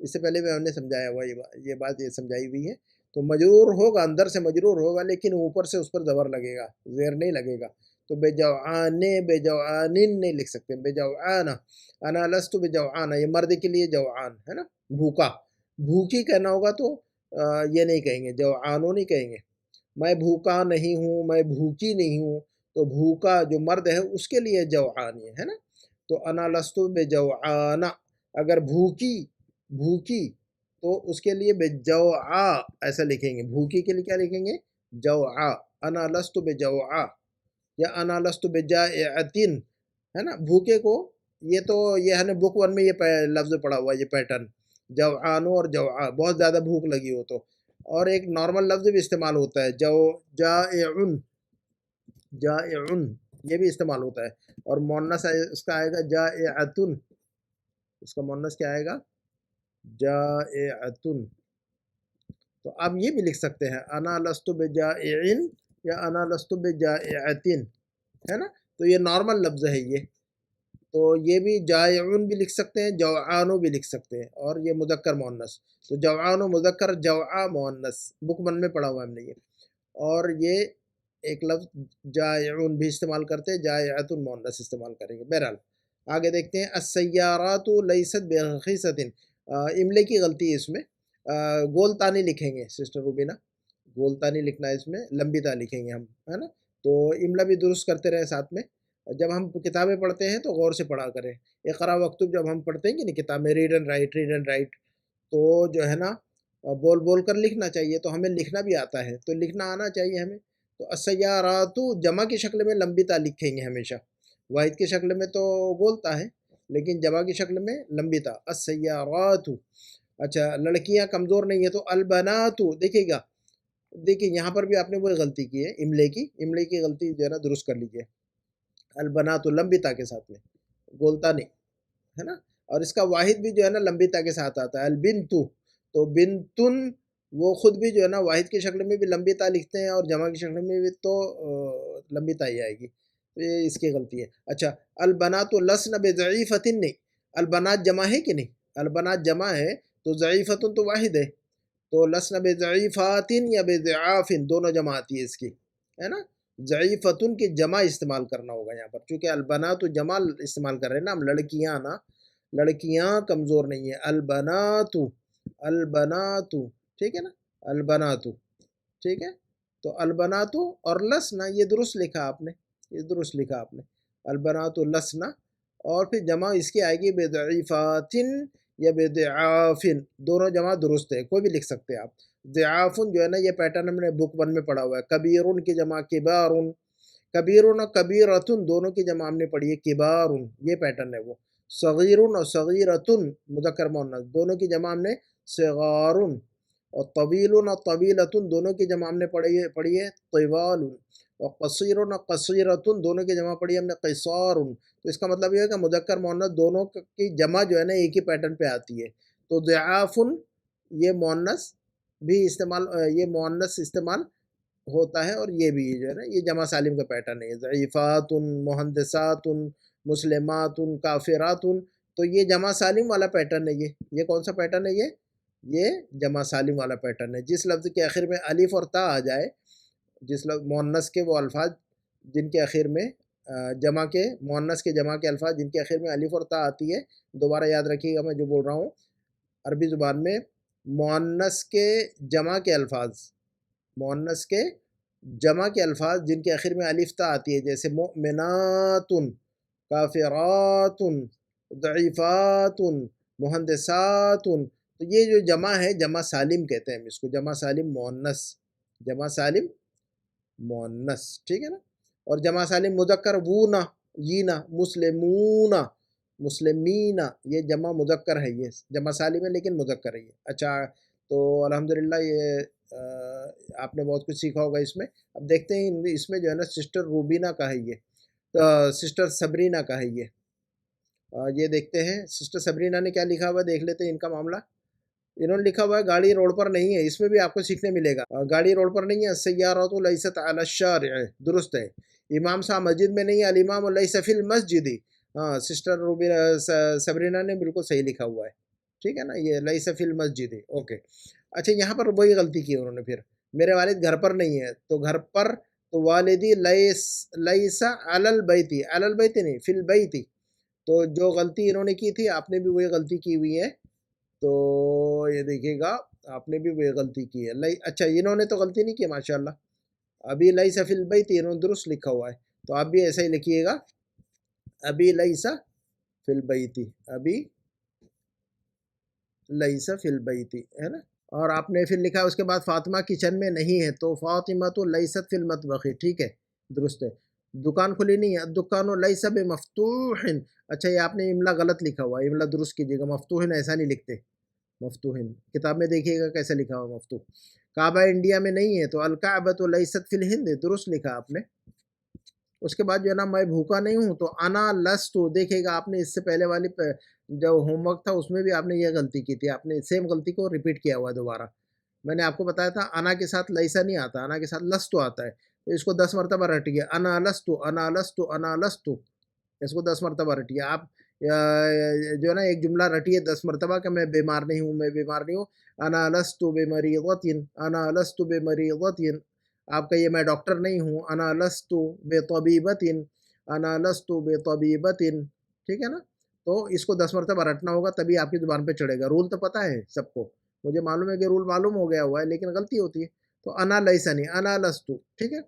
اس سے پہلے بھی ہم نے سمجھایا ہوا یہ بات یہ سمجھائی ہوئی ہے. تو مجرور ہوگا، اندر سے مجرور ہوگا، لیکن اوپر سے اس پر زبر لگے گا، زیر نہیں لگے گا. تو بے جوعانے بے جوعانن نہیں لکھ سکتے، بے جوعانہ. انا لست بے جوعانہ، یہ مرد کے لیے جوعان ہے نا، بھوکا. بھوکی کہنا ہوگا تو یہ نہیں کہیں گے، جوعانو نہیں کہیں گے. میں بھوکا نہیں ہوں، میں بھوکی نہیں ہوں. تو بھوکا جو مرد ہے اس کے لیے جوعان ہے نا. تو انا لست بے جوعانہ. اگر بھوکی تو اس کے لیے بے جوعا ایسا لکھیں گے. بھوکی کے لیے کیا لکھیں گے؟ جوعا. انا لست بے جوعا یا انا لست بے جائعتن ہے نا. بھوکے کو یہ ہے نا بک ون میں یہ لفظ پڑا ہوا، یہ پیٹرن جوعانو اور جوعا، بہت زیادہ بھوک لگی ہو تو. اور ایک نارمل لفظ بھی استعمال ہوتا ہے، جائعن، جائعن یہ بھی استعمال ہوتا ہے. اور مؤنث اس کا آئے گا جائعتن، اس کا مؤنث کیا آئے گا؟ جائعتن. تو آپ یہ بھی لکھ سکتے ہیں انا لست بجائعن یا انا لست بجائعتن ہے نا. تو یہ نارمل لفظ ہے یہ. تو یہ بھی جائعن بھی لکھ سکتے ہیں، جوعانو بھی لکھ سکتے ہیں. اور یہ مذکر مؤنث، تو جوعانو مذکر، جوعا مؤنث، بک من میں پڑھا ہوا ہم نے یہ. اور یہ ایک لفظ جائعن بھی استعمال کرتے ہیں، جائعۃ مؤنث استعمال کریں گے. بہرحال آگے دیکھتے ہیں. السیارات لیست برخیصۃ، املے کی غلطی ہے اس میں، گول تا نہیں لکھیں گے سسٹر روبینہ، گول تا نہیں لکھنا ہے اس میں، لمبی تا لکھیں گے ہم ہے نا. تو املا بھی درست کرتے رہے ساتھ میں. جب ہم کتابیں پڑھتے ہیں تو غور سے پڑھا کریں. اقرا واکتب جب ہم پڑھتے ہیں کہ نہیں کتاب میں، ریڈ اینڈ رائٹ، تو جو ہے نا بول بول کر لکھنا چاہیے. تو ہمیں لکھنا بھی آتا ہے، تو لکھنا آنا چاہیے ہمیں. تو السیارات جمع کی شکل میں لمبی تا لکھیں گے ہمیشہ. واحد کی شکل میں تو گول تا ہے، لیکن جمع کی شکل میں لمبی تا، السیارات. اچھا، لڑکیاں کمزور نہیں ہے تو البنات. دیکھیے یہاں پر بھی آپ نے وہی غلطی کی ہے، املے کی غلطی جو ہے نا درست کر لیجیے. البنات لمبی تا کے ساتھ میں، گولتا نہیں ہے نا. اور اس کا واحد بھی جو ہے نا لمبی تا کے ساتھ آتا ہے، البنتو. تو بنتن وہ خود بھی جو ہے نا واحد کی شکل میں بھی لمبی تا لکھتے ہیں اور جمع کی شکل میں بھی تو لمبی تا ہی آئے گی. تو یہ اس کی غلطی ہے. اچھا، البنات لسن بضعیفتن نہیں، البنات جمع ہے کہ نہیں؟ البنات جمع ہے تو ضعیفتن تو واحد ہے. تو لسن بضعیفاتن یا بضعافن دونوں جمع آتی ہے اس کی ہے نا. ضعیفتن کی جمع استعمال کرنا ہوگا یہاں پر، چونکہ البنات جمع استعمال کر رہے ہیں نا ہم، لڑکیاں نا، لڑکیاں کمزور نہیں ہیں. البنات ٹھیک ہے نا، البنات ٹھیک ہے. تو البنات اور لسنا یہ درست لکھا آپ نے، یہ درست لکھا آپ نے، البنات لسنا. اور پھر جمع اس کی آئے گی بضعیفاتن یا بضعافن، دونوں جمع درست ہے، کوئی بھی لکھ سکتے ہیں آپ. ضعافن جو ہے نا یہ پیٹرن ہم نے بک ون میں پڑھا ہوا ہے. کبیرن کی جمع کبارن، کبیرن اور کبیرتن دونوں کی جمع ہم نے پڑھی ہے کبارن، یہ پیٹرن ہے وہ. صغیرن اور صغیرتن مذکر مؤنث دونوں کی جمع ہم نے صغارن. اور طویلن اور طویلتن دونوں کی جمع ہم نے پڑھی ہے طوال. اور قصیرن اور قصیرتن دونوں کی جمع پڑھی ہے ہم نے قصارن. تو اس کا مطلب یہ ہے کہ مذکر مؤنث دونوں کی جمع جو ہے نا ایک ہی پیٹرن پہ آتی ہے. تو ضعافن یہ مؤنث بھی استعمال، یہ مؤنث استعمال ہوتا ہے، اور یہ بھی جو ہے نا یہ جمع سالم کا پیٹرن ہے. ضعیفات، مہندسات، مسلمات، کافرات. تو یہ جمع سالم والا پیٹرن ہے. یہ کون سا پیٹرن ہے؟ یہ جمع سالم والا پیٹرن ہے. جس لفظ کے آخر میں الف اور تا آ جائے، جس لفظ مؤنث کے وہ الفاظ جن کے آخر میں جمع کے، مؤنث کے جمع کے الفاظ جن کے آخر میں الف اور تا آتی ہے، دوبارہ یاد رکھیے گا میں جو بول رہا ہوں، عربی زبان میں مؤنث کے جمع کے الفاظ، مؤنث کے جمع کے الفاظ جن کے آخر میں الف تا آتی ہے، جیسے مؤمنات، کافرات، ضعیفات، مہندسات. تو یہ جو جمع ہے جمع سالم کہتے ہیں ہم اس کو، جمع سالم مؤنث، جمع سالم مؤنث ٹھیک ہے نا. اور جمع سالم مذکر وونا، یینا، مسلمون، مسلمین، یہ جمع مذکر ہے، یہ جمع سالم ہے لیکن مذکر ہے یہ. اچھا، تو الحمدللہ یہ آپ نے بہت کچھ سیکھا ہوگا اس میں. اب دیکھتے ہیں اس میں جو ہے نا سسٹر روبینہ کا ہے یہ، سسٹر سبرینہ کا ہے یہ دیکھتے ہیں سسٹر سبرینہ نے کیا لکھا ہوا ہے، دیکھ لیتے ہیں ان کا معاملہ. انہوں نے لکھا ہوا ہے گاڑی روڈ پر نہیں ہے. اس میں بھی آپ کو سیکھنے ملے گا، گاڑی روڈ پر نہیں ہے. السیارات لیست علی الشارع درست ہے. امام صاحب مسجد میں نہیں ہے، الامام لیس فی المسجد. ہاں، سسٹر روبینہ سبرینہ نے بالکل صحیح لکھا ہوا ہے. ٹھیک ہے نا، یہ لیس فی المسجد، اوکے. اچھا یہاں پر وہی غلطی کی انہوں نے، پھر میرے والد گھر پر نہیں ہے، تو گھر پر تو والدی لیس علی البیتی، علی البیتی نہیں فی البیتی. تو جو غلطی انہوں نے کی تھی آپ نے بھی وہی غلطی کی ہوئی ہے. تو یہ دیکھیے گا آپ نے بھی وہی غلطی کی ہے. اچھا انہوں نے تو غلطی نہیں کی ماشاءاللہ، ابھی لیس فی البیتی انہوں نے درست لکھا ہوا ہے، تو آپ بھی ایسا ہی لکھیے گا، ابھی لیس فی البیتی، ابھی لیس فی البیتی، ہے نا. اور آپ نے پھر لکھا اس کے بعد فاطمہ کچن میں نہیں ہے، تو فاطمہ تو لیست فی المطبخ، ٹھیک ہے درست ہے. دکان کھلی نہیں ہے، الدکان لیس بمفتوح. اچھا یہ آپ نے املا غلط لکھا ہوا ہے، املا درست کیجیے گا، مفتوح ایسا نہیں لکھتے، مفتوح کتاب میں دیکھیے گا کیسے لکھا ہوا مفتوح. کعبہ انڈیا میں نہیں ہے، تو الکعبۃ لیست فی الہند، درست لکھا آپ نے. اس کے بعد جو ہے نا میں بھوکا نہیں ہوں، تو انا لست، دیکھے گا آپ نے اس سے پہلے والی جو ہوم ورک تھا اس میں بھی آپ نے یہ غلطی کی تھی، آپ نے سیم غلطی کو ریپیٹ کیا ہوا ہے دوبارہ. میں نے آپ کو بتایا تھا انا کے ساتھ لیسا نہیں آتا، انا کے ساتھ لستو آتا ہے، تو اس کو 10 مرتبہ رٹیے، انا لستو انا لستو انا لستو، اس کو 10 مرتبہ رٹیے آپ. جو ہے نا ایک جملہ رٹیے 10 مرتبہ کہ میں بیمار نہیں ہوں، میں بیمار نہیں ہوں. انا لست بمریضۃ، انا لست بمریضۃ، آپ کہیے میں ڈاکٹر نہیں ہوں، انا لست بطبیبۃ، انا لست بطبیبۃ، ٹھیک ہے نا. تو اس کو 10 مرتبہ رٹنا ہوگا تبھی آپ کی زبان پہ چڑھے گا. رول تو پتہ ہے سب کو، مجھے معلوم ہے کہ رول معلوم ہو گیا ہوا ہے، لیکن غلطی ہوتی ہے. تو انا لیسا نہیں، انا لستو، ٹھیک ہے.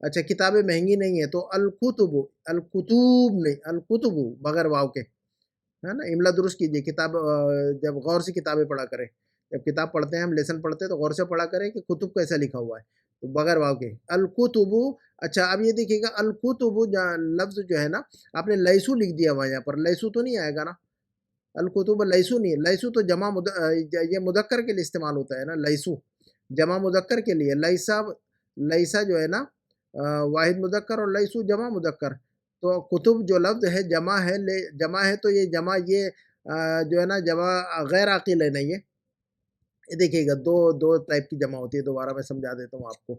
اچھا کتابیں مہنگی نہیں ہے، تو الکتب، الکتب نہیں، الکتب بغیر واو کے، ہے نا. املا درست کیجیے، کتاب جب غور سے کتابیں پڑھا کریں، جب کتاب پڑھتے ہیں ہم لیسن پڑھتے ہیں تو غور سے پڑھا کریں کہ کتب کیسا لکھا ہوا ہے، تو بغیر واو کے الکتب. اچھا اب یہ دیکھیے گا الکتب لفظ جو ہے نا آپ نے لیسو لکھ دیا ہوا، یہاں پر لیسو تو نہیں آئے گا نا، الکتب لیسو نہیں ہے، لیسو تو جمع یہ مذکر کے لیے استعمال ہوتا ہے نا، لیسو جمع مذکر کے لیے. لیسا، لیسا جو ہے نا واحد مذکر، اور لیسو جمع مذکر. تو کتب جو لفظ ہے جمع ہے، جمع ہے تو یہ جمع یہ جو ہے نا جمع غیر عاقل ہے نہیں ہے. یہ دیکھیے گا دو ٹائپ کی جمع ہوتی ہے، دوبارہ میں سمجھا دیتا ہوں آپ کو.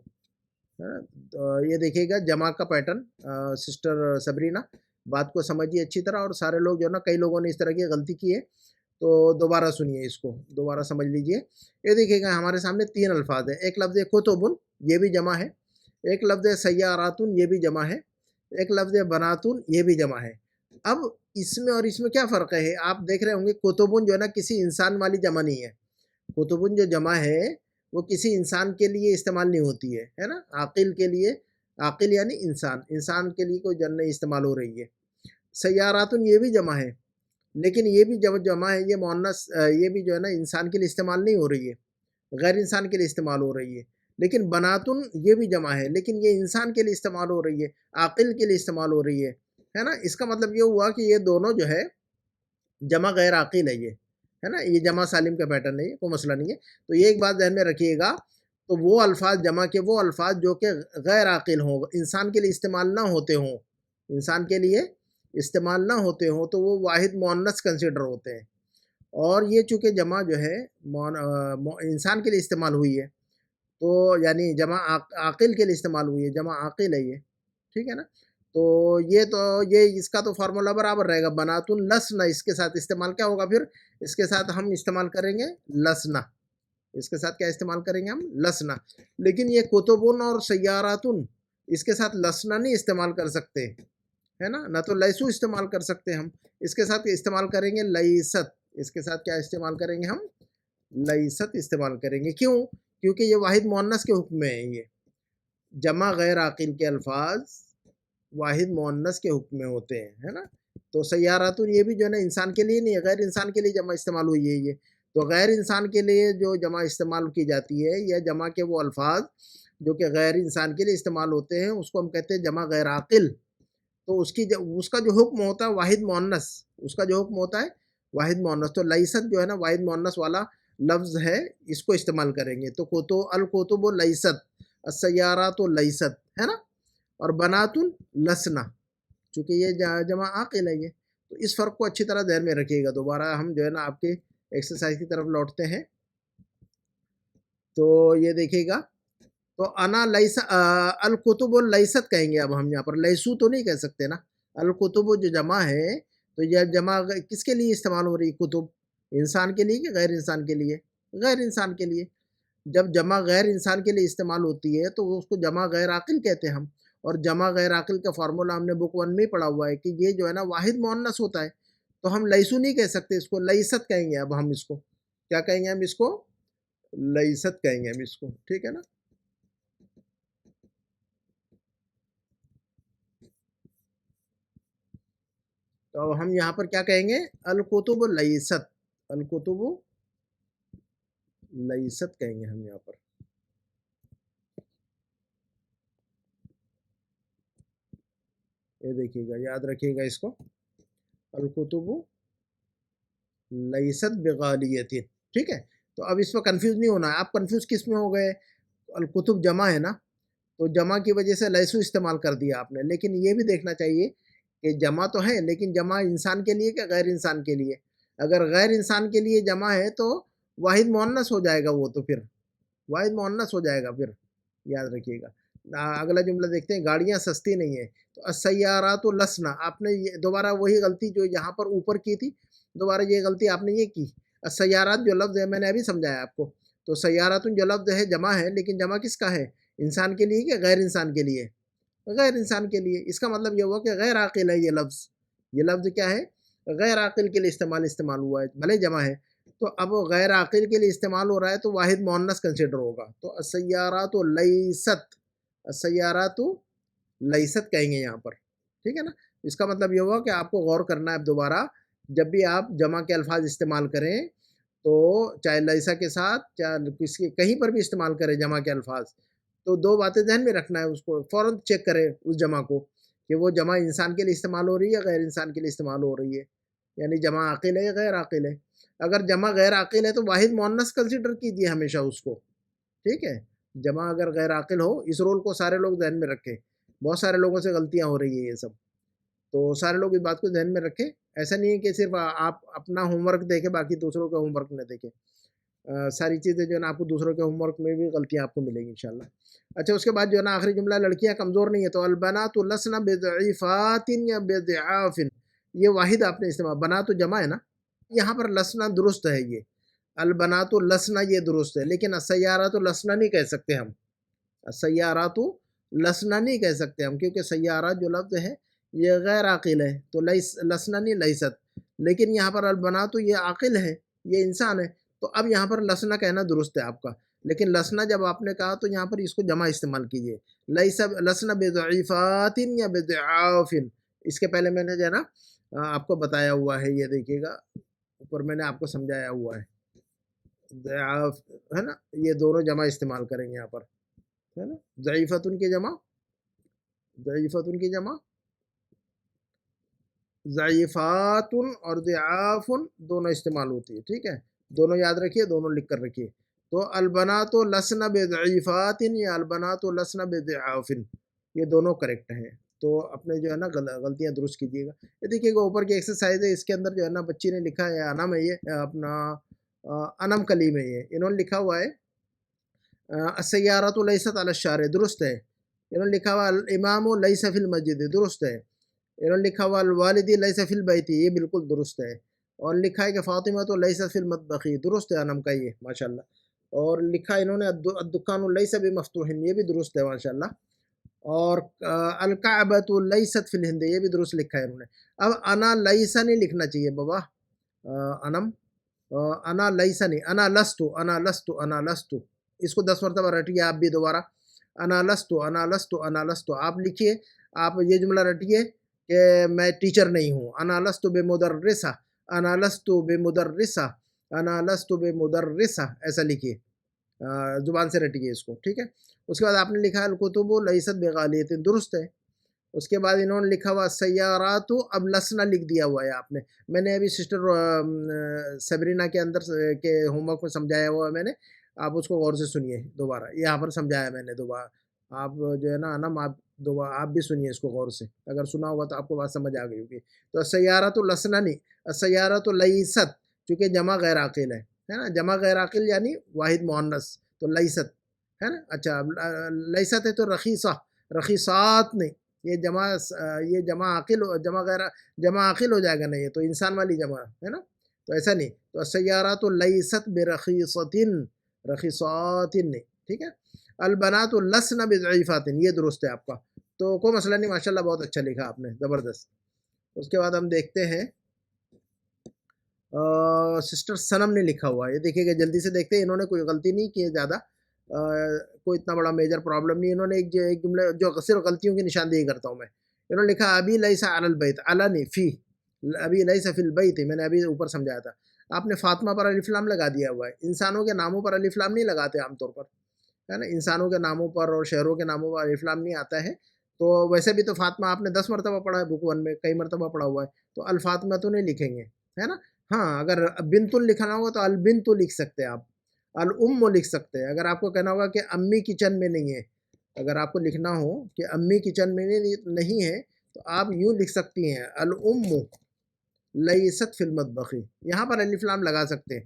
تو یہ دیکھیے گا جمع کا پیٹرن، سسٹر سبرینا بات کو سمجھیے اچھی طرح، اور سارے لوگ جو ہے نا کئی لوگوں نے اس طرح کی غلطی کی ہے، تو دوبارہ سنیے اس کو، دوبارہ سمجھ لیجئے. یہ دیکھیے گا ہمارے سامنے 3 الفاظ ہیں، ایک لفظ کتبن یہ بھی جمع ہے، ایک لفظ سیاراتن یہ بھی جمع ہے، ایک لفظ بناتن یہ بھی جمع ہے. اب اس میں اور اس میں کیا فرق ہے؟ آپ دیکھ رہے ہوں گے کتبن جو ہے نا کسی انسان والی جمع نہیں ہے، کتبن جو جمع ہے وہ کسی انسان کے لیے استعمال نہیں ہوتی ہے نا، عاقل کے لیے، عاقل یعنی انسان، انسان کے لیے کوئی جمع نہیں استعمال ہو رہی ہے. سیاراتن یہ بھی جمع ہے، لیکن یہ بھی جب جمع ہے یہ مؤنث، یہ بھی جو ہے نا انسان کے لیے استعمال نہیں ہو رہی ہے، غیر انسان کے لیے استعمال ہو رہی ہے. لیکن بناتن یہ بھی جمع ہے، لیکن یہ انسان کے لیے استعمال ہو رہی ہے، عاقل کے لیے استعمال ہو رہی ہے نا. اس کا مطلب یہ ہوا کہ یہ دونوں جو ہے جمع غیر عاقل ہے، یہ ہے نا، یہ جمع سالم کا پیٹرن نہیں ہے، کوئی مسئلہ نہیں ہے. تو یہ ایک بات ذہن میں رکھیے گا، تو وہ الفاظ جمع کے وہ الفاظ جو کہ غیر عاقل ہوں، انسان کے لیے استعمال نہ ہوتے ہوں، انسان کے لیے استعمال نہ ہوتے ہوں، تو وہ واحد مؤنث کنسیڈر ہوتے ہیں. اور یہ چونکہ جمع جو ہے انسان کے لیے استعمال ہوئی ہے، تو یعنی جمع عاقل کے لیے استعمال ہوئی ہے، جمع عاقل ہے یہ، ٹھیک ہے نا. تو یہ اس کا تو فارمولا برابر رہے گا، بناتن لسنا، اس کے ساتھ استعمال کیا ہوگا پھر؟ اس کے ساتھ ہم استعمال کریں گے لسنا، اس کے ساتھ کیا استعمال کریں گے ہم؟ لسنا. لیکن یہ کتبن اور سیاراتن اس کے ساتھ لسنا نہیں استعمال کر سکتے، ہے نا، نہ تو لیسو استعمال کر سکتے ہم، اس کے ساتھ استعمال کریں گے لیست، اس کے ساتھ کیا استعمال کریں گے ہم؟ لیست استعمال کریں گے. کیوں؟ کیونکہ یہ واحد مؤنث کے حکم میں ہے، یہ جمع غیر عاقل کے الفاظ واحد مؤنث کے حکم میں ہوتے ہیں، ہے نا. تو سیاراتن یہ بھی جو ہے نا انسان کے لیے نہیں ہے، غیر انسان کے لیے جمع استعمال ہوئی ہے یہ. تو غیر انسان کے لیے جو جمع استعمال کی جاتی ہے، یا جمع کے وہ الفاظ جو کہ غیر انسان کے لیے استعمال ہوتے ہیں، اس کو ہم کہتے ہیں جمع غیر عاقل. تو اس کا جو حکم ہوتا ہے واحد مؤنث، اس کا جو حکم ہوتا ہے واحد مؤنث. تو لیست جو ہے نا واحد مؤنث والا لفظ ہے، اس کو استعمال کریں گے. تو الکتب لیست، السیارات لیست، ہے نا. اور بناتن لسنا، چونکہ یہ جمع عاقل ہے یہ. تو اس فرق کو اچھی طرح ذہن میں رکھیے گا. دوبارہ ہم جو ہے نا آپ کے ایکسرسائز کی طرف لوٹتے ہیں. تو یہ دیکھیے گا، تو انا لیس، الکتب لیست کہیں گے. اب ہم یہاں پر لیسو تو نہیں کہہ سکتے نا، الکتب جو جمع ہے تو یہ جمع کس کے لیے استعمال ہو رہی ہے؟ کتب. انسان کے لیے کہ غیر انسان کے لیے؟ غیر انسان کے لیے. جب جمع غیر انسان کے لیے استعمال ہوتی ہے تو اس کو جمع غیر عاقل کہتے ہیں ہم. اور جمع غیر عاقل کا فارمولا ہم نے بک 1 میں پڑھا ہوا ہے کہ یہ جو ہے نا واحد مؤنث ہوتا ہے. تو ہم لیسو نہیں کہہ سکتے اس کو، لیست کہیں گے. اب ہم اس کو کیا کہیں گے؟ ہم اس کو لیست کہیں گے ہم اس کو. ٹھیک ہے نا. تو ہم یہاں پر کیا کہیں گے؟ الکتب لیست. الکتب لیست کہیں گے ہم یہاں پر. یہ دیکھیے گا، یاد رکھیے گا اس کو. الکتب لیست بغالیت. ٹھیک ہے. تو اب اس پہ کنفیوز نہیں ہونا ہے. آپ کنفیوز کس میں ہو گئے؟ الکتب جمع ہے نا، تو جمع کی وجہ سے لیسو استعمال کر دیا آپ نے. لیکن یہ بھی دیکھنا چاہیے کہ جمع تو ہے لیکن جمع انسان کے لیے کہ غیر انسان کے لیے؟ اگر غیر انسان کے لیے جمع ہے تو واحد مؤنث ہو جائے گا. وہ تو پھر واحد مؤنث ہو جائے گا پھر. یاد رکھیے گا. اگلا جملہ دیکھتے ہیں. گاڑیاں سستی نہیں ہیں. تو السیارات لسنا، آپ نے دوبارہ وہی غلطی جو یہاں پر اوپر کی تھی، دوبارہ یہ غلطی آپ نے یہ کی. السیارات جو لفظ ہے میں نے ابھی سمجھایا آپ کو. تو سیارات جو لفظ ہے جمع ہے، لیکن جمع کس کا ہے؟ انسان کے لیے کہ غیر انسان کے لیے؟ غیر انسان کے لیے. اس کا مطلب یہ ہوا کہ غیر عاقل ہے یہ لفظ. یہ لفظ کیا ہے؟ غیر عاقل کے لیے استعمال ہوا ہے، بھلے جمع ہے. تو اب غیر عاقل کے لیے استعمال ہو رہا ہے تو واحد مؤنث کنسیڈر ہوگا. تو السیارات لیست، السیارات لیست کہیں گے یہاں پر. ٹھیک ہے نا. اس کا مطلب یہ ہوا کہ آپ کو غور کرنا ہے اب دوبارہ جب بھی آپ جمع کے الفاظ استعمال کریں تو چاہے لیسا کے ساتھ چاہے کہیں پر بھی استعمال کریں جمع کے الفاظ، تو دو باتیں ذہن میں رکھنا ہے. اس کو فوراً چیک کرے اس جمع کو کہ وہ جمع انسان کے لیے استعمال ہو رہی ہے غیر انسان کے لیے استعمال ہو رہی ہے. یعنی جمع عاقل ہے یا غیر عاقل ہے. اگر جمع غیر عاقل ہے تو واحد مؤنث کنسیڈر کیجیے ہمیشہ اس کو. ٹھیک ہے. جمع اگر غیر عاقل ہو، اس رول کو سارے لوگ ذہن میں رکھیں. بہت سارے لوگوں سے غلطیاں ہو رہی ہیں یہ سب. تو سارے لوگ اس بات کو ذہن میں رکھیں. ایسا نہیں ہے کہ صرف آپ اپنا ہوم ورک دیکھیں باقی دوسروں کا ہوم ورک نہ دیکھیں. ساری چیزیں جو ہے نا آپ کو دوسروں کے ہوم ورک میں بھی غلطیاں آپ کو ملیں گی انشاءاللہ. اچھا اس کے بعد جو ہے نا آخری جملہ لڑکیاں کمزور نہیں ہے. تو البنات لسنا بضعیفات یا بضعاف، یہ واحد آپ نے استعمال. بنات جمع ہے نا، یہاں پر لسنا درست ہے. یہ البنات لسنا یہ درست ہے، لیکن السیارات لسنا نہیں کہہ سکتے ہم. السیارات لسنا نہیں کہہ سکتے ہم، کیونکہ سیارات جو لفظ ہے یہ غیر عاقل ہے. تو لسنا نہیں لیست. لیکن یہاں پر البنات یہ عاقل ہے، یہ انسان ہے. تو اب یہاں پر لسنا کہنا درست ہے آپ کا. لیکن لسنا جب آپ نے کہا تو یہاں پر اس کو جمع استعمال کیجیے. لسنا بضعیفات یا بضعاف. اس کے پہلے میں نے جو ہے نا آپ کو بتایا ہوا ہے. یہ دیکھیے گا اوپر میں نے آپ کو سمجھایا ہوا ہے. ضعاف ہے نا، یہ دونوں جمع استعمال کریں گے یہاں پر. ہے نا. ضعیفتن کی جمع، ضعیفتن کی جمع ضعیفات اور ضعاف دونوں استعمال ہوتی ہے. ٹھیک ہے. دونوں یاد رکھیے، دونوں لکھ کر رکھیے. تو البنات لسنا بضعیفات یا البنات لسنا بضعاف، یہ دونوں کریکٹ ہیں. تو اپنے جو ہے نا غلطیاں درست کیجیے گا. یہ دیکھیے گا اوپر کی ایکسرسائز ہے، اس کے اندر جو ہے نا بچی نے لکھا ہے انم ہے، یہ اپنا انم کلیم ہے. یہ انہوں نے لکھا ہوا ہے السیارات لیست علی الشارع، درست ہے. انہوں نے لکھا ہوا الامام لیس فی المسجد، درست ہے. انہوں نے لکھا ہوا الوالد لیس فی البیت، یہ بالکل درست ہے. اور لکھا ہے کہ فاطمہ تو لیس فی المطبخ، درست ہے انم کا یہ ماشاءاللہ. اور لکھا انہوں نے الدکان لیس بمفتوح، یہ بھی درست ہے ماشاءاللہ. اور الکعبۃ لیست فی الہند، یہ بھی درست لکھا ہے انہوں نے. اب انا لیسا نہیں لکھنا چاہیے بابا. انم انا لیسا نہیں، انا لستو، انا لستو، انا لستو. اس کو 10 مرتبہ رٹیے آپ بھی دوبارہ. انا لستو، انا لستو، انا لستو. آپ لکھیے، آپ یہ جملہ رٹیے کہ میں ٹیچر نہیں ہوں. انا لستو بمدرسہ، انا لستو بمدرسہ، انا لستو بمدرسہ، ایسا لکھیے. زبان سے رٹیے اس کو. ٹھیک ہے. اس کے بعد آپ نے لکھا الکتب لیست بغالیت، درست ہے. اس کے بعد انہوں نے لکھا ہوا سیارات، اب لسنا لکھ دیا ہوا ہے آپ نے. میں نے ابھی سسٹر سبرینا کے اندر کے ہوم ورک میں سمجھایا ہوا ہے میں نے. آپ اس کو غور سے سنیے دوبارہ، یہاں پر سمجھایا میں نے دوبارہ. آپ جو ہے نا آپ دوبارہ آپ بھی سنیے اس کو غور سے. اگر سنا ہوگا تو آپ کو بات سمجھ آ گئی ہوگی. تو سیارات لسنا نہیں، سیارات لیست، چونکہ جمع غیر عاقل ہے نا. جمع غیر عاقل یعنی واحد مؤنث، تو لیست ہے نا. اچھا لیست ہے تو رخیصہ، رخیصات نہیں. یہ جمع عاقل، جمع غیر جمع عاقل ہو جائے گا. نہیں، یہ تو انسان والی جمع ہے نا. تو ایسا نہیں، تو السیارات لیست برخیصۃ، رخیصات نہیں، ٹھیک ہے. البنات لسن بضعیفات، یہ درست ہے آپ کا. تو کوئی مسئلہ نہیں، ماشاءاللہ بہت اچھا لکھا آپ نے، زبردست. اس کے بعد ہم دیکھتے ہیں سسٹر سنم نے لکھا ہوا ہے. یہ دیکھیے گا جلدی سے دیکھتے ہیں، انہوں نے کوئی غلطی نہیں کی ہے زیادہ، کوئی اتنا بڑا میجر پرابلم نہیں. انہوں نے ایک جملے جو صرف غلطیوں کی نشاندہی کرتا ہوں میں. انہوں نے لکھا ابی لیس علی البیت، علی نہیں فی، ابی لیس فی البیت، میں نے ابھی اوپر سمجھایا تھا. آپ نے فاطمہ پر الف لام لگا دیا ہوا ہے. انسانوں کے ناموں پر الف لام نہیں لگاتے عام طور پر، ہے نا. انسانوں کے ناموں پر اور شہروں کے ناموں پر الف لام نہیں آتا ہے. تو ویسے بھی تو فاطمہ آپ نے 10 مرتبہ پڑھا ہے، بک 1 میں کئی مرتبہ پڑھا ہوا ہے، تو الفاطمہ تو نہیں لکھیں گے، ہے نا. ہاں اگر بنت لکھنا ہوگا تو البنت لکھ سکتے ہیں آپ، الام لکھ سکتے ہیں. اگر آپ کو کہنا ہوگا کہ امی کچن میں نہیں ہے، اگر آپ کو لکھنا ہو کہ امی کچن میں نہیں ہے، تو آپ یوں لکھ سکتی ہیں الام لیست فی المطبخ. یہاں پر الف لام لگا سکتے ہیں،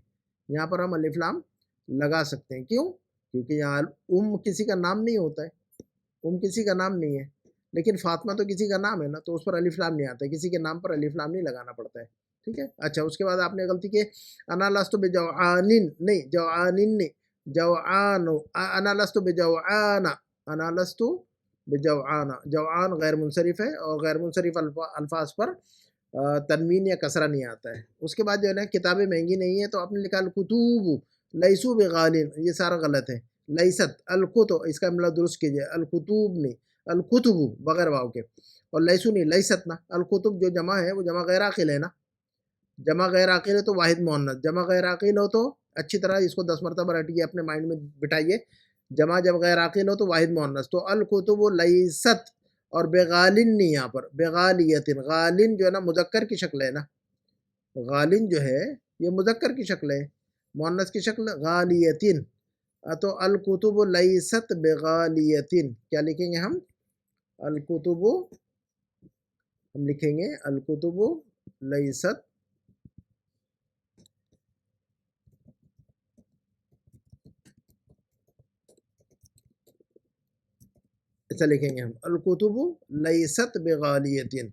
یہاں پر ہم الف لام لگا سکتے ہیں. کیوں؟ کیونکہ یہاں کسی کا نام نہیں ہوتا ہے، کسی کا نام نہیں ہے. لیکن فاطمہ تو کسی کا نام ہے نا، تو اس پر الف لام نہیں آتا ہے، کسی کے نام پر الف لام نہیں لگانا پڑتا ہے. ٹھیک ہے. اچھا اس کے بعد آپ نے غلطی کی، انا لست بجوعان نہیں، جوعان نہیں، جوعان، انا لست بجوعان، انا لست بجوعان. جوعان غیر منصرف ہے، اور غیر منصرف الفاظ پر تنوین یا کسرہ نہیں آتا ہے. اس کے بعد جو ہے نا کتابیں مہنگی نہیں ہیں، تو آپ نے لکھا الکتوب لیسو بغالین، یہ سارا غلط ہے. لیست الکتب، اس کا املا درست کیجئے، الکتوب نہیں، الکتب بغیر واو کے. اور لیسو نہیں، لیست نا. الکتب جو جمع ہے وہ جمع غیر عاقل ہے نا، جمع غیر عاقل ہے تو واحد مؤنث. جمع غیر عاقل ہو تو اچھی طرح اس کو 10 مرتبہ رٹیے، اپنے مائنڈ میں بٹھائیے. جمع جب غیر عاقل ہو تو واحد مؤنث. تو الکتب لیست، اور بغالن نہیں، یہاں پر بغالیتن. غالن جو ہے نا مذکر کی شکل ہے نا، غالن جو ہے یہ مذکر کی شکل ہے، مؤنث کی شکل غالیتن. تو الکتب لیست بغالیتن کیا لکھیں گے ہم؟ الکتب، ہم لکھیں گے الکتب لیست، ایسا لکھیں گے ہم، الکتب لیست بغالیتن.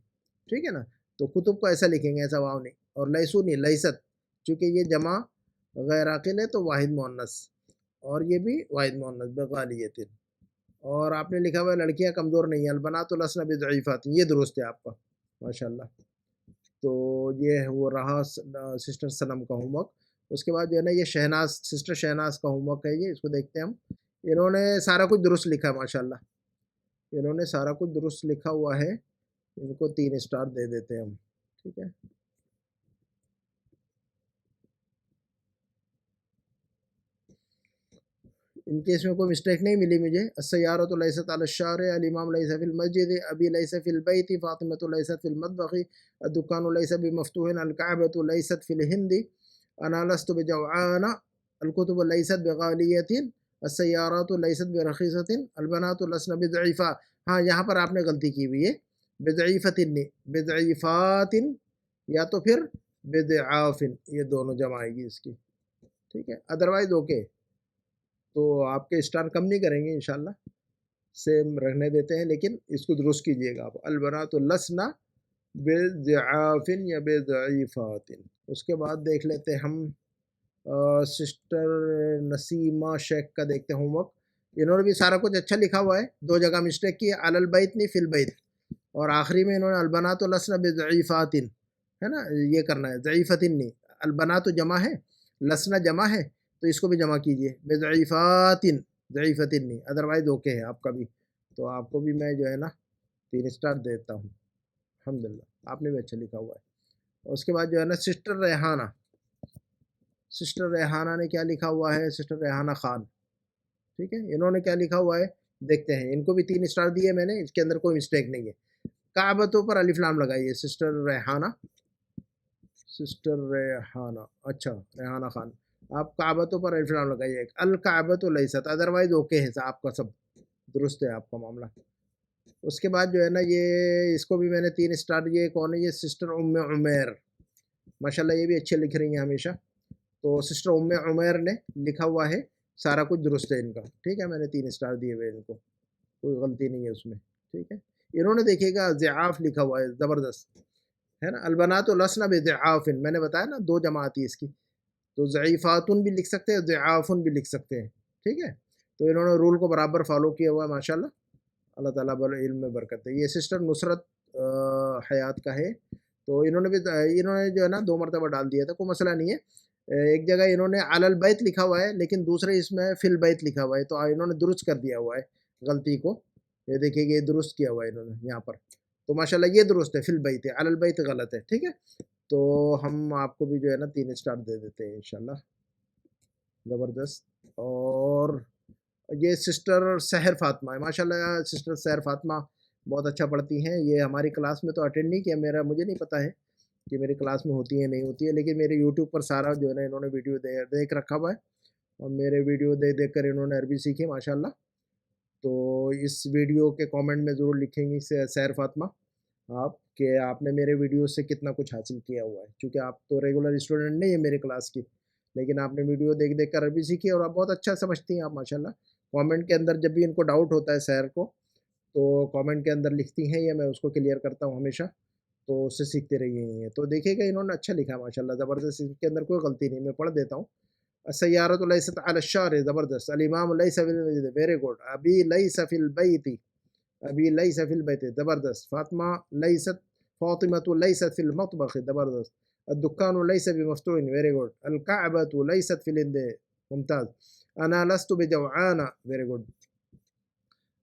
ٹھیک ہے نا. تو کتب کو ایسا لکھیں گے، ایسا واو نہیں. اور لیسو نہیں، لیست، چونکہ یہ جمع غیر عاقل ہے تو واحد مؤنث، اور یہ بھی واحد مؤنث بغالیتن. اور آپ نے لکھا ہوا ہے لڑکیاں کمزور نہیں ہیں، البنات لسن بضعیفات، یہ درست ہے آپ کا، ماشاءاللہ. تو یہ وہ رہا سسٹر سنم کا ہوم ورک. اس کے بعد جو ہے نا یہ شہناز، سسٹر شہناز کا ہوم ورک ہے، یہ اس کو دیکھتے ہیں ہم. انہوں نے سارا کچھ درست لکھا ہے ماشاءاللہ، انہوں نے سارا کچھ درست لکھا ہوا ہے. ان کو 3 اسٹار دے دیتے ہیں ہم. ٹھیک ہے. ان کے اس میں کوئی مسٹیک نہیں ملی مجھے. السیارۃ لیست علی الشارع، الامام لیس فی المسجد، ابی لیس فی البیت، فاطمۃ لیست فی المطبخ، الدکان لیس بمفتوح، الکعبۃ لیست فی الہند، انا لست بجوعان، الکتب لیست بغالیۃ، السیارات لیست برخیصۃ، البنات لسن بضعیفات. ہاں یہاں پر آپ نے غلطی کی ہوئی ہے، بضعیفۃ نہیں، بضعیفات، یا تو پھر بضعاف، یہ دونوں جمع آئے گی اس کی. ٹھیک ہے. Otherwise okay. تو آپ کے اسٹار کم نہیں کریں گے انشاءاللہ، سیم رہنے دیتے ہیں، لیکن اس کو درست کیجئے گا آپ. البنات لسنا بضعاف یا بضعیفات. اس کے بعد دیکھ لیتے ہم سسٹر نسیمہ شیخ کا دیکھتے ہیں ہوم ورک. انہوں نے بھی سارا کچھ اچھا لکھا ہوا ہے، 2 جگہ مسٹیک کی ہے، علی البیت نہیں فی البیت، اور آخری میں انہوں نے البنات لسنا بضعیفات، ہے نا، یہ کرنا ہے، ضعیفۃ نہیں. البنات جمع ہے، لسنا جمع ہے، تو اس کو بھی جمع کیجئے بضعیفات، ضعیفۃ نہیں. ادروائز اوکے ہے آپ کا بھی. تو آپ کو بھی میں جو ہے نا 3 اسٹار دیتا ہوں. الحمدللہ آپ نے بھی اچھا لکھا ہوا ہے. اس کے بعد جو ہے نا سسٹر ریحانہ، سسٹر ریحانہ نے کیا لکھا ہوا ہے؟ سسٹر ریحانہ خان. ٹھیک ہے. انہوں نے کیا لکھا ہوا ہے دیکھتے ہیں. ان کو بھی 3 اسٹار دیے میں نے، اس کے اندر کوئی مسٹیک نہیں ہے. کعبتوں پر الف لام لگائیے سسٹر ریحانہ، سسٹر ریحانہ. اچھا ریحانہ خان، آپ کعبتوں پر الف لام لگائیے. الکعبۃ لیست، ادروائز اوکے ہے آپ کا، سب درست ہے آپ کا معاملہ. اس کے بعد جو ہے نا یہ اس کو بھی میں نے 3 اسٹار دیے. کون ہے یہ؟ سسٹر ام عمیر، ماشاءاللہ یہ بھی اچھے لکھ رہی ہیں ہمیشہ. تو سسٹر ام عمیر نے لکھا ہوا ہے، سارا کچھ درست ہے ان کا. ٹھیک ہے. میں نے 3 اسٹار دیے ہوئے ان کو، کوئی غلطی نہیں ہے اس میں. ٹھیک ہے. انہوں نے دیکھیے گا ضعاف لکھا ہوا ہے، زبردست. ہے نا. البنات لسنا بضعاف، میں نے بتایا نا 2 جمع آتی ہے اس کی، تو ضعیفاتن بھی لکھ سکتے ہیں، ضعافن بھی لکھ سکتے ہیں. ٹھیک ہے، تو انہوں نے رول کو برابر فالو کیا ہوا ہے ماشاءاللہ. اللہ تعالیٰ علم میں برکت ہے. یہ سسٹر نصرت حیات کا ہے، تو انہوں نے جو ہے نا 2 مرتبہ ڈال دیا تھا، کوئی مسئلہ نہیں ہے. ایک جگہ انہوں نے علی البیت لکھا ہوا ہے، لیکن دوسرے اس میں فی البیت لکھا ہوا ہے، تو انہوں نے درست کر دیا ہوا ہے غلطی کو. یہ دیکھیے کہ یہ درست کیا ہوا ہے انہوں نے یہاں پر، تو ماشاءاللہ یہ درست ہے. فی البیت ہے، علی البیت غلط ہے. ٹھیک ہے، تو ہم آپ کو بھی جو ہے نا 3 اسٹار دے دیتے ہیں انشاءاللہ. زبردست. اور یہ سسٹر سحر فاطمہ ہے، ماشاءاللہ سسٹر سحر فاطمہ بہت اچھا پڑھتی ہیں. یہ ہماری کلاس میں تو اٹینڈ نہیں کیا، مجھے نہیں پتہ ہے کہ میری کلاس میں ہوتی ہے نہیں ہوتی ہے، لیکن میرے یوٹیوب پر سارا جو ہے نا انہوں نے ویڈیو دیکھ رکھا ہوا ہے، اور میرے ویڈیو دیکھ کر انہوں نے عربی سیکھی ماشاءاللہ. تو اس ویڈیو کے کامنٹ میں ضرور لکھیں گی سحر فاطمہ آپ کہ آپ نے میرے ویڈیو سے کتنا کچھ حاصل کیا ہوا ہے، چونکہ آپ تو ریگولر اسٹوڈنٹ نہیں ہیں میرے کلاس کی، لیکن آپ نے ویڈیو دیکھ کر عربی سیکھی اور آپ بہت اچھا سمجھتی ہیں آپ ماشاءاللہ. کامنٹ کے اندر جب بھی ان کو ڈاؤٹ ہوتا ہے سحر کو، تو کامنٹ کے اندر لکھتی ہیں یا میں اس کو کلیئر کرتا ہوں ہمیشہ، تو اس سے سیکھتے رہیے ہیں. تو دیکھیے گا انہوں نے اچھا لکھا ماشاءاللہ، زبردست. اس کے اندر کوئی غلطی نہیں، میں پڑھ دیتا ہوں. السیارۃ لیست علی الشارع، زبردست. الامام لیس فی المسجد، ویری گڈ. ابی لیس فی البیت، ابی لیس فی البیت، زبردست. فاطمۃ لیست فی المطبخ، زبردست. الدکان لیس بمفتوح، ویری گڈ. الکعبۃ لیست فی الهند، ممتاز. انا لست بجوعان، ویری گڈ.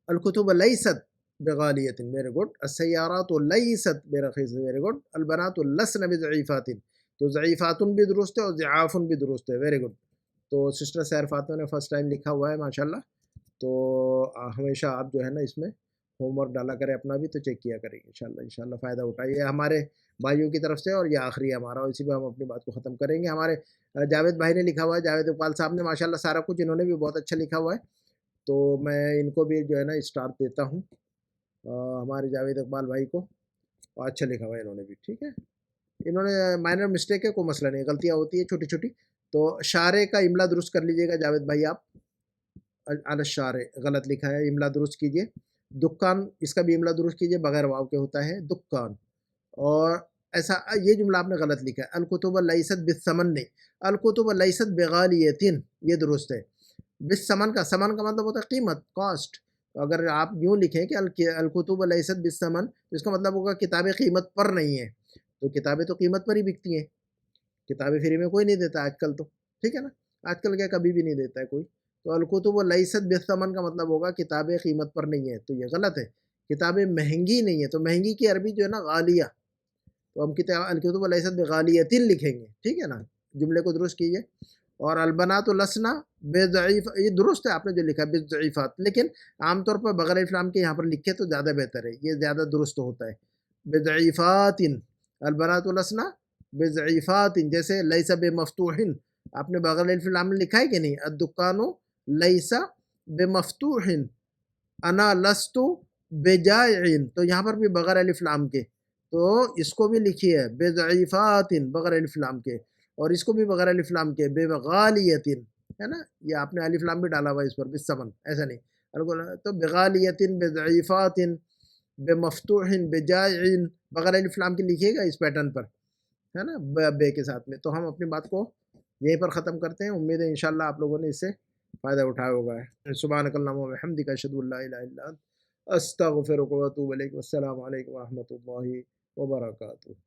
الکتب لیست بغالیت، ویری گڈ. السیارات لیست برخیص، ویری گڈ. البنات لسن بضعیفات، تو ضعیفاتن بھی درست ہے اور ضعافن بھی درست ہے، ویری گڈ. تو سسٹر سحر فاطمہ نے فرسٹ ٹائم لکھا ہوا ہے ماشاءاللہ. تو ہمیشہ آپ جو ہے نا اس میں ہوم ورک ڈالا کریں اپنا بھی، تو چیک کیا کریں انشاءاللہ. انشاءاللہ فائدہ اٹھائیے ہمارے بھائیوں کی طرف سے، اور یہ آخری ہے ہمارا، اور اسی پہ ہم اپنی بات کو ختم کریں گے. ہمارے جاوید بھائی نے لکھا ہوا ہے، جاوید اقبال صاحب نے ماشاءاللہ سارا کچھ انہوں نے بھی بہت اچھا لکھا ہوا ہے، تو میں ان کو بھی جو ہے نا اسٹار دیتا ہوں، ہمارے جاوید اقبال بھائی کو. اچھا لکھا ہوا ہے انہوں نے بھی. ٹھیک ہے، انہوں نے مائنر مسٹیک ہے، کوئی مسئلہ نہیں، غلطیاں ہوتی ہیں چھوٹی چھوٹی. تو شارع کا املا درست کر لیجئے گا جاوید بھائی آپ. علی الشارع غلط لکھا ہے، املا درست کیجئے. دکان، اس کا بھی املا درست کیجئے، بغیر واو کے ہوتا ہے دکان. اور ایسا یہ جملہ آپ نے غلط لکھا ہے، الکتب لیست بالثمن نہیں، الکتب لیست بغالیۃ، یہ درست ہے. بالثمن کا، سمن کا مطلب ہوتا ہے قیمت، کاسٹ. اگر آپ یوں لکھیں کہ الکتب لیست بالثمن، تو اس کا مطلب ہوگا کتابیں قیمت پر نہیں ہیں. تو کتابیں تو قیمت پر ہی بکتی ہیں، کتابیں فری میں کوئی نہیں دیتا آج کل تو. ٹھیک ہے نا، آج کل کیا کبھی بھی نہیں دیتا ہے کوئی. تو الکتب لیست بالثمن کا مطلب ہوگا کتابیں قیمت پر نہیں ہیں، تو یہ غلط ہے. کتابیں مہنگی نہیں ہیں، تو مہنگی کی عربی جو ہے نا غالیہ، تو ہم الکتب لیست بغالیۃ لکھیں گے. ٹھیک ہے نا، جملے کو درست کیجئے. اور البنات لسنا بضعیف، یہ درست ہے آپ نے جو لکھا ہے بضعیفات، لیکن عام طور پر بغیر الف لام کے یہاں پر لکھے تو زیادہ بہتر ہے، یہ زیادہ درست ہوتا ہے. بضعیفات، البنات لسنا بضعیفات، جیسے لیس بمفتوح، آپ نے بغیر الف لام لکھا ہے کہ نہیں. الدکان لیس بمفتوح، انا لست بجائع، تو یہاں پر بھی بغیر الف لام کے، تو اس کو بھی لکھیے بضعیفات بغیر الف لام کے، اور اس کو بھی بغیر الف لام کے بغالیۃ، ہے نا. یہ آپ نے الف لام بھی ڈالا ہوا ہے اس پر، بالثمن ایسا نہیں. تو بغالیۃ، بضعیفات، بمفتوح، بجائع، بغیر الف لام کے لکھیے گا اس پیٹرن پر، ہے نا، بے کے ساتھ میں. تو ہم اپنی بات کو یہیں پر ختم کرتے ہیں. امید ہے انشاءاللہ آپ لوگوں نے اس سے فائدہ اٹھایا ہوگا. سبحانک اللہم و بحمدک، اشہد ان لا الہ الا انت، استغفرک و اتوب الیک. والسلام علیکم و رحمۃ اللہ وبرکاتہ.